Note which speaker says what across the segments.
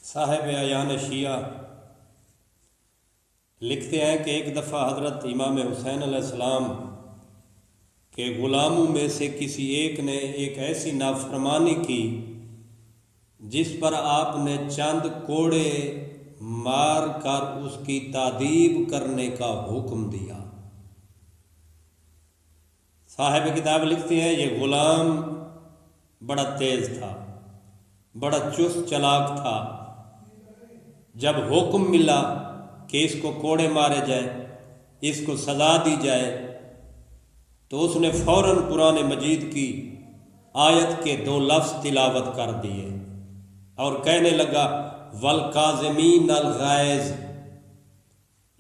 Speaker 1: صاحب عیان شیعہ لکھتے ہیں کہ ایک دفعہ حضرت امام حسین علیہ السلام کے غلاموں میں سے کسی ایک نے ایک ایسی نافرمانی کی جس پر آپ نے چند کوڑے مار کر اس کی تادیب کرنے کا حکم دیا۔ صاحب کتاب لکھتے ہیں یہ غلام بڑا تیز تھا، بڑا چست چلاک تھا۔ جب حکم ملا کہ اس کو کوڑے مارے جائے، اس کو سزا دی جائے، تو اس نے فوراً قرآن مجید کی آیت کے 2 لفظ تلاوت کر دیے اور کہنے لگا والکاظمین الغیظ،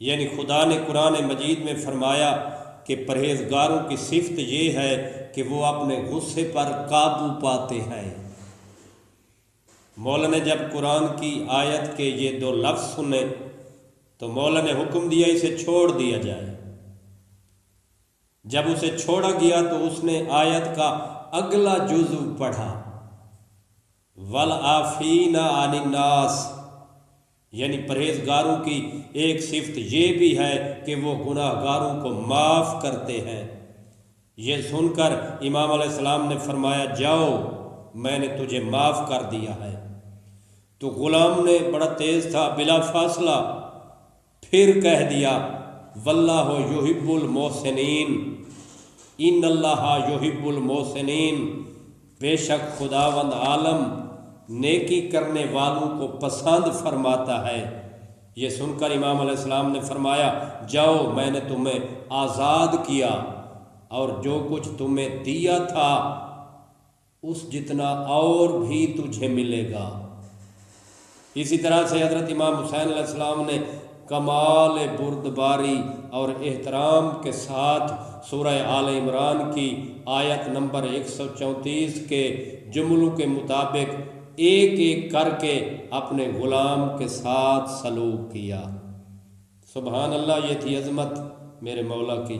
Speaker 1: یعنی خدا نے قرآن مجید میں فرمایا کہ پرہیزگاروں کی صفت یہ ہے کہ وہ اپنے غصے پر قابو پاتے ہیں۔ مولا نے جب قرآن کی آیت کے یہ 2 لفظ سنے تو مولا نے حکم دیا اسے چھوڑ دیا جائے۔ جب اسے چھوڑا گیا تو اس نے آیت کا اگلا جزو پڑھا والعافین عن الناس، یعنی پرہیزگاروں کی ایک صفت یہ بھی ہے کہ وہ گناہ گاروں کو معاف کرتے ہیں۔ یہ سن کر امام علیہ السلام نے فرمایا جاؤ میں نے تجھے معاف کر دیا ہے۔ تو غلام نے بڑا تیز تھا، بلا فاصلہ پھر کہہ دیا واللہ یحب المحسنین، ان اللہ یحب المحسنین، بے شک خداوند عالم نیکی کرنے والوں کو پسند فرماتا ہے۔ یہ سن کر امام علیہ السلام نے فرمایا جاؤ میں نے تمہیں آزاد کیا اور جو کچھ تمہیں دیا تھا اس جتنا اور بھی تجھے ملے گا۔ اسی طرح سے حضرت امام حسین علیہ السلام نے کمال بردباری اور احترام کے ساتھ سورہ آل عمران کی آیت نمبر 134 کے جملوں کے مطابق ایک ایک کر کے اپنے غلام کے ساتھ سلوک کیا۔ سبحان اللہ، یہ تھی عظمت میرے مولا کی۔